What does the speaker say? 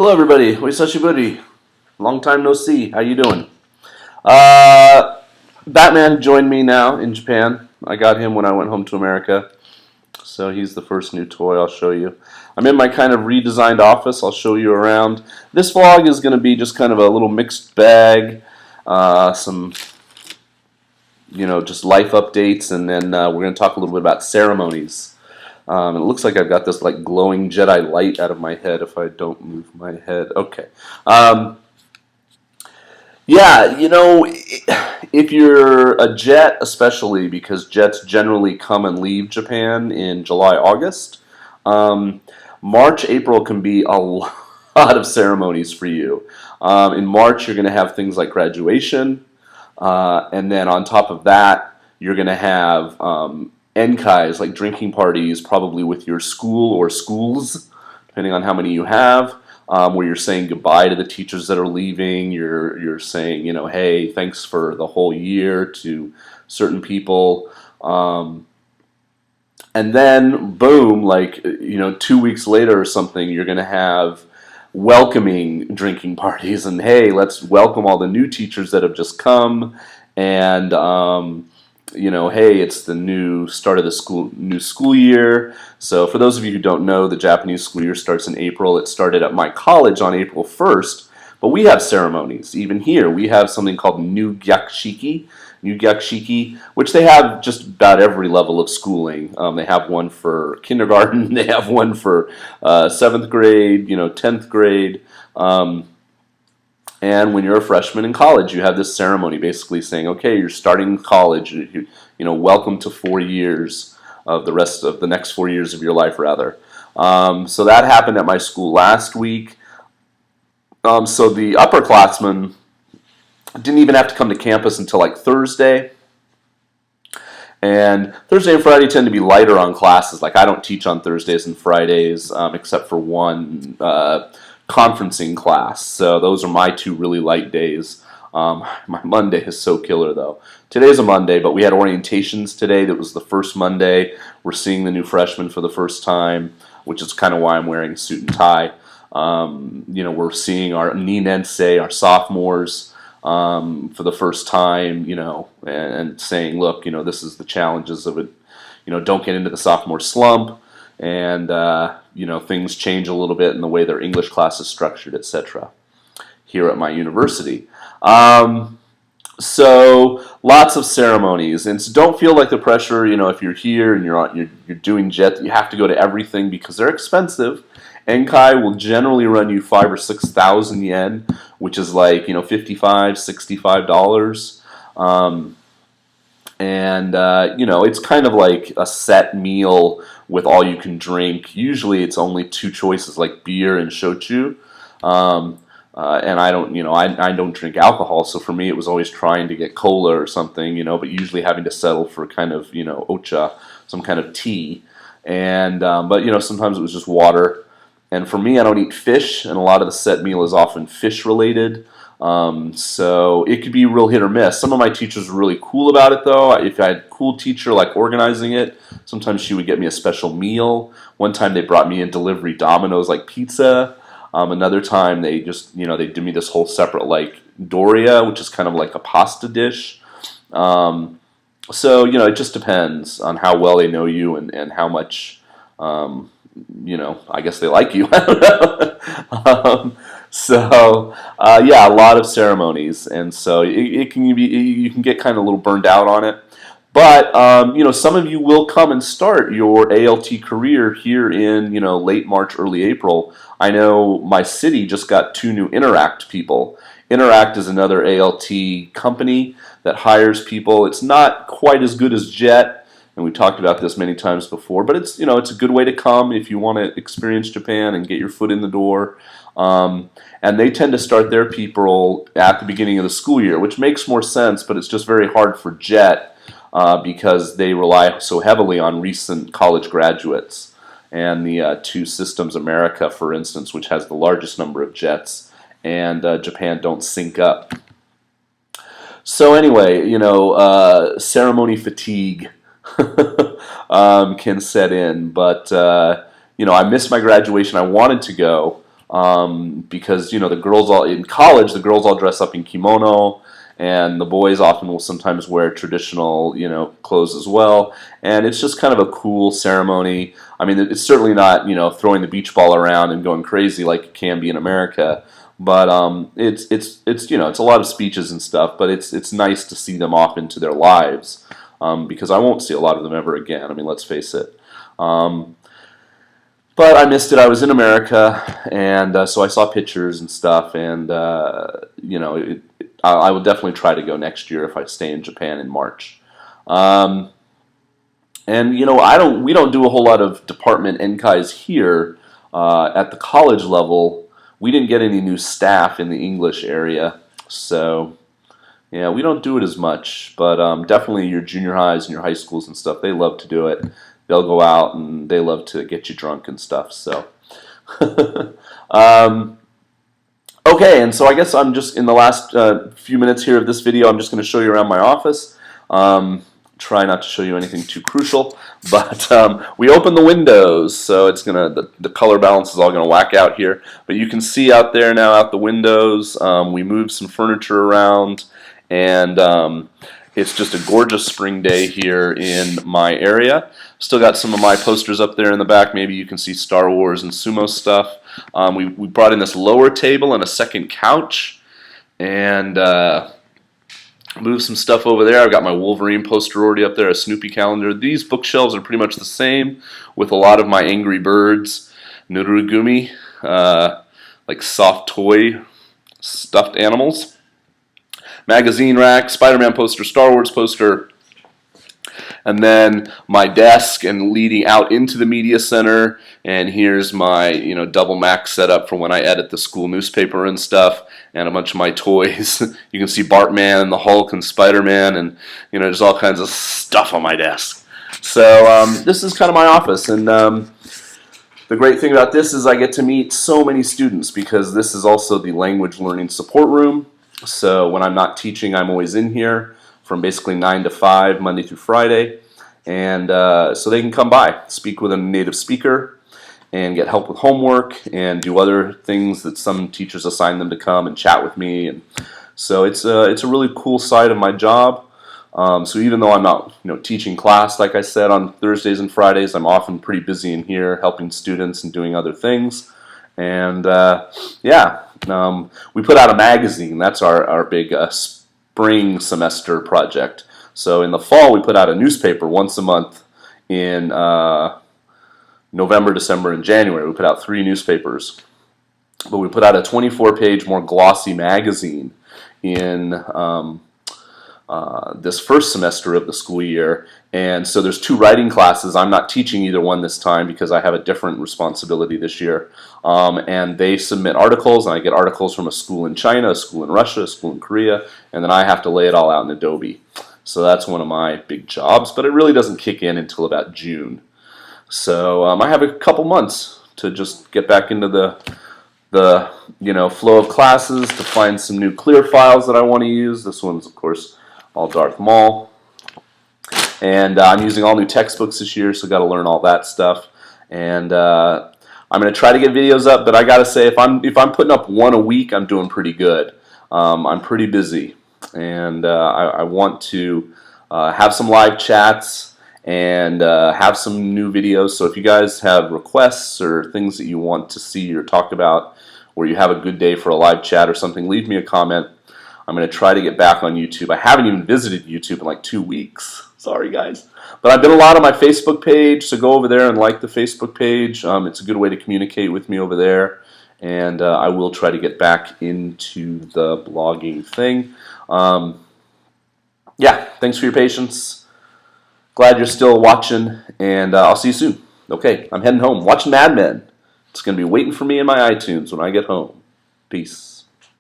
Hello, everybody. Oisashiburi. Long time no see. How you doing? Uh, Batman joined me now in Japan. I got him when I went home to America, so he's the first new toy I'll show you. I'm in my kind of redesigned office. I'll show you around. This vlog is going to be just kind of a little mixed bag, some just life updates, and then we're going to talk a little bit about ceremonies. It looks like I've got this like glowing Jedi light out of my head if I don't move my head. Okay. Um, yeah, if you're a jet, especially because jets generally come and leave Japan in July, August, um, March, April can be a lot of ceremonies for you. In March, you're going to have things like graduation, and then on top of that, you're going to have enkais, like drinking parties, probably with your school or schools, depending on how many you have, where you're saying goodbye to the teachers that are leaving. You're saying, hey, thanks for the whole year to certain people. And then, boom, like, 2 weeks later or something, you're going to have welcoming drinking parties. And hey, let's welcome all the new teachers that have just come. And, hey, it's the new start of the new school year. So for those of you who don't know, the Japanese school year starts in April. It started at my college on April 1st, but we have ceremonies. Even here, we have something called New Gyakshiki, which they have just about every level of schooling. They have one for kindergarten, they have one for 7th grade, 10th grade. And when you're a freshman in college, you have this ceremony basically saying, okay, you're starting college, welcome to 4 years of the rest of the next 4 years of your life, rather. So that happened at my school last week. So the upperclassmen didn't even have to come to campus until like Thursday. And Thursday and Friday tend to be lighter on classes. Like I don't teach on Thursdays and Fridays except for one conferencing class. So those are my two really light days. My Monday is so killer though. Today's a Monday, but we had orientations today. That was the first Monday. We're seeing the new freshmen for the first time, which is kind of why I'm wearing a suit and tie. We're seeing our ninensei, our sophomores, for the first time, and saying, look, this is the challenges of it. Don't get into the sophomore slump. And, things change a little bit in the way their English class is structured, etc. here at my university. So lots of ceremonies, and so don't feel like the pressure. If you're here and you're doing jet, that you have to go to everything because they're expensive. Enkai will generally run you 5,000 or 6,000 yen, which is like $55, $65. It's kind of like a set meal with all you can drink. Usually it's only two choices, like beer and shochu. And I don't, I don't drink alcohol, so for me it was always trying to get cola or something, but usually having to settle for kind of, ocha, some kind of tea. And, but sometimes it was just water. And for me, I don't eat fish, and a lot of the set meal is often fish related. So it could be real hit or miss. Some of my teachers were really cool about it, though. If I had a cool teacher like organizing it, sometimes she would get me a special meal. One time they brought me in delivery Domino's like pizza. Another time they just, they did me this whole separate like doria, which is kind of like a pasta dish. So it just depends on how well they know you and how much, I guess they like you. I don't know. A lot of ceremonies, and so it can be, you can get kind of a little burned out on it. But some of you will come and start your ALT career here in late March, early April. I know my city just got 2 new Interact people. Interact is another ALT company that hires people. It's not quite as good as Jet, and we talked about this many times before. But it's it's a good way to come if you want to experience Japan and get your foot in the door. And they tend to start their people at the beginning of the school year, which makes more sense. But it's just very hard for Jet. Because they rely so heavily on recent college graduates. And the 2 Systems America, for instance, which has the largest number of jets, and Japan don't sync up. So anyway, ceremony fatigue can set in. But, I missed my graduation. I wanted to go. because the girls all in college, the girls all dress up in kimono, and the boys often will sometimes wear traditional clothes as well, and it's just kind of a cool ceremony. I mean, it's certainly not throwing the beach ball around and going crazy like it can be in America, but it's a lot of speeches and stuff, but it's nice to see them off into their lives, because I won't see a lot of them ever again. I mean, let's face it. But I missed it. I was in America, and so I saw pictures and stuff, and I will definitely try to go next year if I stay in Japan in March. Um, and we don't do a whole lot of department enkais here at the college level. We didn't get any new staff in the English area, so yeah, we don't do it as much. But definitely your junior highs and your high schools and stuff, they love to do it. They'll go out and they love to get you drunk and stuff. So, okay, and so I guess I'm just in the last few minutes here of this video, I'm just going to show you around my office. Try not to show you anything too crucial, but we open the windows, so it's the color balance is all gonna whack out here. But you can see out there now, out the windows, we moved some furniture around, and it's just a gorgeous spring day here in my area. Still got some of my posters up there in the back. Maybe you can see Star Wars and sumo stuff. We brought in this lower table and a second couch, and move some stuff over there. I've got my Wolverine poster already up there, a Snoopy calendar. These bookshelves are pretty much the same, with a lot of my Angry Birds, Nurugumi, like soft toy stuffed animals. Magazine rack, Spider-Man poster, Star Wars poster, and then my desk and leading out into the media center. And here's my double Mac setup for when I edit the school newspaper and stuff, and a bunch of my toys. You can see Bartman and the Hulk and Spider-Man, and there's all kinds of stuff on my desk. So this is kind of my office, and the great thing about this is I get to meet so many students, because this is also the language learning support room. So when I'm not teaching, I'm always in here from basically 9 to 5, Monday through Friday. And so they can come by, speak with a native speaker, and get help with homework, and do other things that some teachers assign them to come and chat with me. And so it's a really cool side of my job. So even though I'm not teaching class, like I said, on Thursdays and Fridays, I'm often pretty busy in here helping students and doing other things. And yeah, we put out a magazine. That's our big spring semester project. So in the fall, we put out a newspaper once a month in November, December, and January. We put out 3 newspapers. But we put out a 24-page, more glossy magazine in this first semester of the school year. And so there's 2 writing classes. I'm not teaching either one this time because I have a different responsibility this year. And they submit articles, and I get articles from a school in China, a school in Russia, a school in Korea, and then I have to lay it all out in Adobe. So that's one of my big jobs, but it really doesn't kick in until about June. So I have a couple months to just get back into the flow of classes, to find some new clear files that I want to use. This one's, of course, all Darth Maul. And I'm using all new textbooks this year, so got to learn all that stuff. And I'm going to try to get videos up, but I got to say, if I'm putting up one a week, I'm doing pretty good. I'm pretty busy, and I want to have some live chats and have some new videos. So if you guys have requests or things that you want to see or talk about, or you have a good day for a live chat or something, leave me a comment. I'm going to try to get back on YouTube. I haven't even visited YouTube in like 2 weeks. Sorry, guys. But I've been a lot on my Facebook page, so go over there and like the Facebook page. It's a good way to communicate with me over there. And I will try to get back into the blogging thing. Yeah, thanks for your patience. Glad you're still watching, and I'll see you soon. Okay, I'm heading home. Watching Mad Men. It's going to be waiting for me in my iTunes when I get home. Peace.